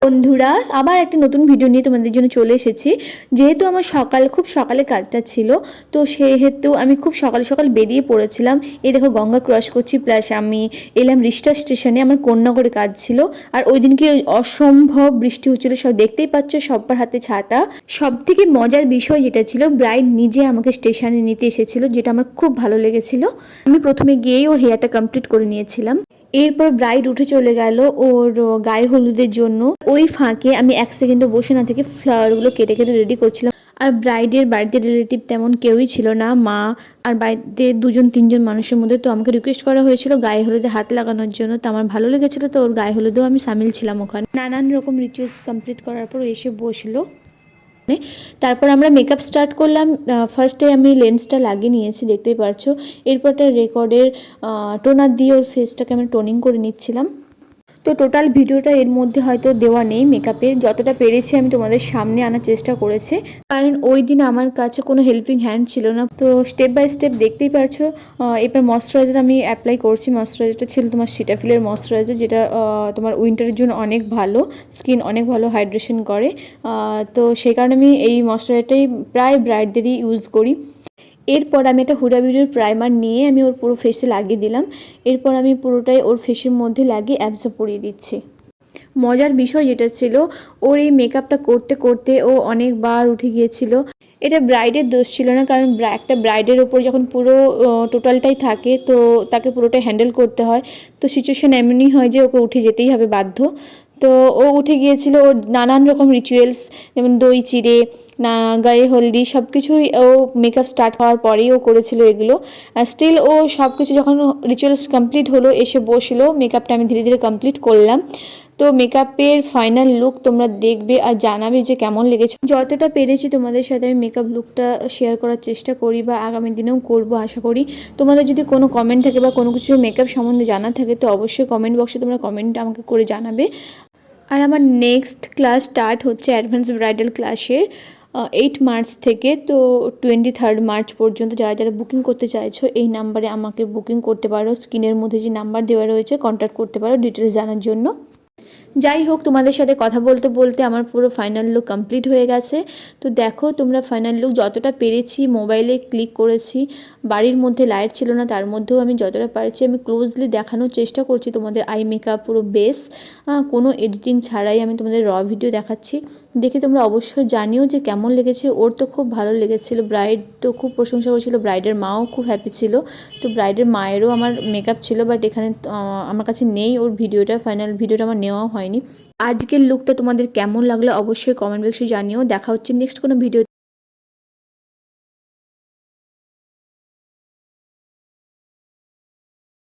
বন্ধুরা, আবার একটা নতুন ভিডিও নিয়ে তোমাদের জন্য চলে এসেছি। যেহেতু আমার খুব সকালে কাজটা ছিল, তো সেহেতু আমি খুব সকাল সকাল বেরিয়ে পড়েছিলাম। এই দেখো গঙ্গা ক্রস করছি, প্লাস আমি এলাম রিষ্টা স্টেশনে। আমার কন্যাগড়ে কাজ ছিল, আর ওই দিনকে অসম্ভব বৃষ্টি হচ্ছিল, সব দেখতেই পাচ্ছ, সবার হাতে ছাতা। সব থেকে মজার বিষয় যেটা ছিল, ব্রাইড নিজে আমাকে স্টেশনে নিতে এসেছিল, যেটা আমার খুব ভালো লেগেছিল। আমি প্রথমে গিয়েই ওর হেয়ারটা কমপ্লিট করে নিয়েছিলাম। এরপর ব্রাইড উঠে চলে গেল ওর গায়ে হলুদের জন্য। ওই ফাঁকে আমি এক সেকেন্ডও বসে না থেকে ফ্লাওয়ারগুলো কেটে কেটে রেডি করছিলাম। আর ব্রাইডের বাড়িতে রিলেটিভ তেমন কেউই ছিল না, মা আর বাড়িতে দুজন তিনজন মানুষের মধ্যে। তো আমাকে রিকোয়েস্ট করা হয়েছিল গায়ে হলুদে হাত লাগানোর জন্য, তো আমার ভালো লেগেছিল, তো ওর গায়ে হলুদেও আমি সামিল ছিলাম ওখানে। নানান রকম রিচুয়ালস কমপ্লিট করার পর এসে বসলো। তারপর আমরা মেকআপ স্টার্ট করলাম। ফার্স্টে আমি লেন্সটা লাগিয়ে নিয়েছি, দেখতেই পারছো। এরপর একটা রেকর্ডের টোনার দিয়ে ওর ফেসটাকে আমি টোনিং করে নিচ্ছিলাম। তো টোটাল ভিডিওটা এর মধ্যে হয়তো দেওয়া নেই মেকআপের, যতটা পেরেছি আমি তোমাদের সামনে আনার চেষ্টা করেছি, কারণ ওই দিন আমার কাছে কোনো হেল্পিং হ্যান্ড ছিল না। তো স্টেপ বাই স্টেপ দেখতেই পারছো। এবার ময়শ্চারাইজার আমি অ্যাপ্লাই করছি। ময়শ্চারাইজারটা ছিল তোমার সিটাফিলের ময়শ্চারাইজার, যেটা তোমার উইন্টারের জন্য অনেক ভালো, স্কিন অনেক ভালো হাইড্রেশন করে। তো সেই কারণে আমি এই ময়শ্চারাইজারটাই প্রায় ব্রাইডদেরই ইউজ করি। এরপর আমি একটা হুডা বিউটির প্রাইমার নিয়ে আমি ওর পুরো ফেসে লাগিয়ে দিলাম। এরপর আমি পুরোটাই ওর ফেসের মধ্যে লাগিয়ে অ্যাবজর্ব পরিয়ে দিচ্ছি। মজার বিষয় যেটা ছিল, ওর এই মেকআপটা করতে করতে ও অনেকবার উঠে গিয়েছিল। এটা ব্রাইডের দোষ ছিল না, কারণ একটা ব্রাইডের ওপর যখন পুরো টোটালটাই থাকে, তো তাকে পুরোটাই হ্যান্ডেল করতে হয়। তো সিচুয়েশন এমনই হয় যে ওকে উঠে যেতেই হবে বাধ্য। তো ও উঠে গিয়েছিল। ওর নানান রকম রিচুয়ালস, যেমন দই চিড়ে, না গায়ে হলদি, সব কিছুই ও মেকআপ স্টার্ট হওয়ার পরেই ও করেছিল এগুলো। স্টিল ও সব কিছু যখন রিচুয়ালস কমপ্লিট হলো, এসে বসলো। মেকআপটা আমি ধীরে ধীরে কমপ্লিট করলাম। তো মেকআপের ফাইনাল লুক তোমরা দেখবে আর জানাবে যে কেমন লেগেছে। যতটা পেরেছি তোমাদের সাথে আমি মেকআপ লুকটা শেয়ার করার চেষ্টা করি, বা আগামী দিনেও করব আশা করি। তোমাদের যদি কোনো কমেন্ট থাকে বা কোনো কিছু মেকআপ সম্বন্ধে জানা থাকে, তো অবশ্যই কমেন্ট বক্সে তোমরা কমেন্ট আমাকে করে জানাবে। আর আমার নেক্সট ক্লাস স্টার্ট হচ্ছে অ্যাডভান্স ব্রাইডাল ক্লাসের 8 মার্চ থেকে। তো 23 মার্চ পর্যন্ত যারা যারা বুকিং করতে চাইছো, এই নাম্বারে আমাকে বুকিং করতে পারো। স্ক্রিনের মধ্যে যে নাম্বার দেওয়া রয়েছে, কন্ট্যাক্ট করতে পারো ডিটেলস জানার জন্য। যাই হোক, তোমাদের সাথে কথা বলতে বলতে আমার পুরো ফাইনাল লুক কমপ্লিট হয়ে গেছে। তো দেখো তোমরা, ফাইনাল লুক যতটা পেরেছি মোবাইলে ক্লিক করেছি। বাড়ির মধ্যে লাইট ছিল না, তার মধ্যেও আমি যতটা পারছি আমি ক্লোজলি দেখানোর চেষ্টা করছি তোমাদের। আই মেকআপ পুরো বেস, কোনো এডিটিং ছাড়াই আমি তোমাদের র ভিডিও দেখাচ্ছি। দেখে তোমরা অবশ্যই জানিও যে কেমন লেগেছে। ওর তো খুব ভালো লেগেছিলো, ব্রাইড তো খুব প্রশংসা করেছিল, ব্রাইডের মাও খুব হ্যাপি ছিল। তো ব্রাইডের মায়েরও আমার মেকআপ ছিল, বাট এখানে আমার কাছে নেই ওর ভিডিওটা, ফাইনাল ভিডিওটা আমার নেওয়া হয়নি। আজকের লুকটা তোমাদের কেমন লাগলো অবশ্যই কমেন্ট বক্সে জানিও। দেখা হচ্ছে নেক্সট কোনো ভিডিও।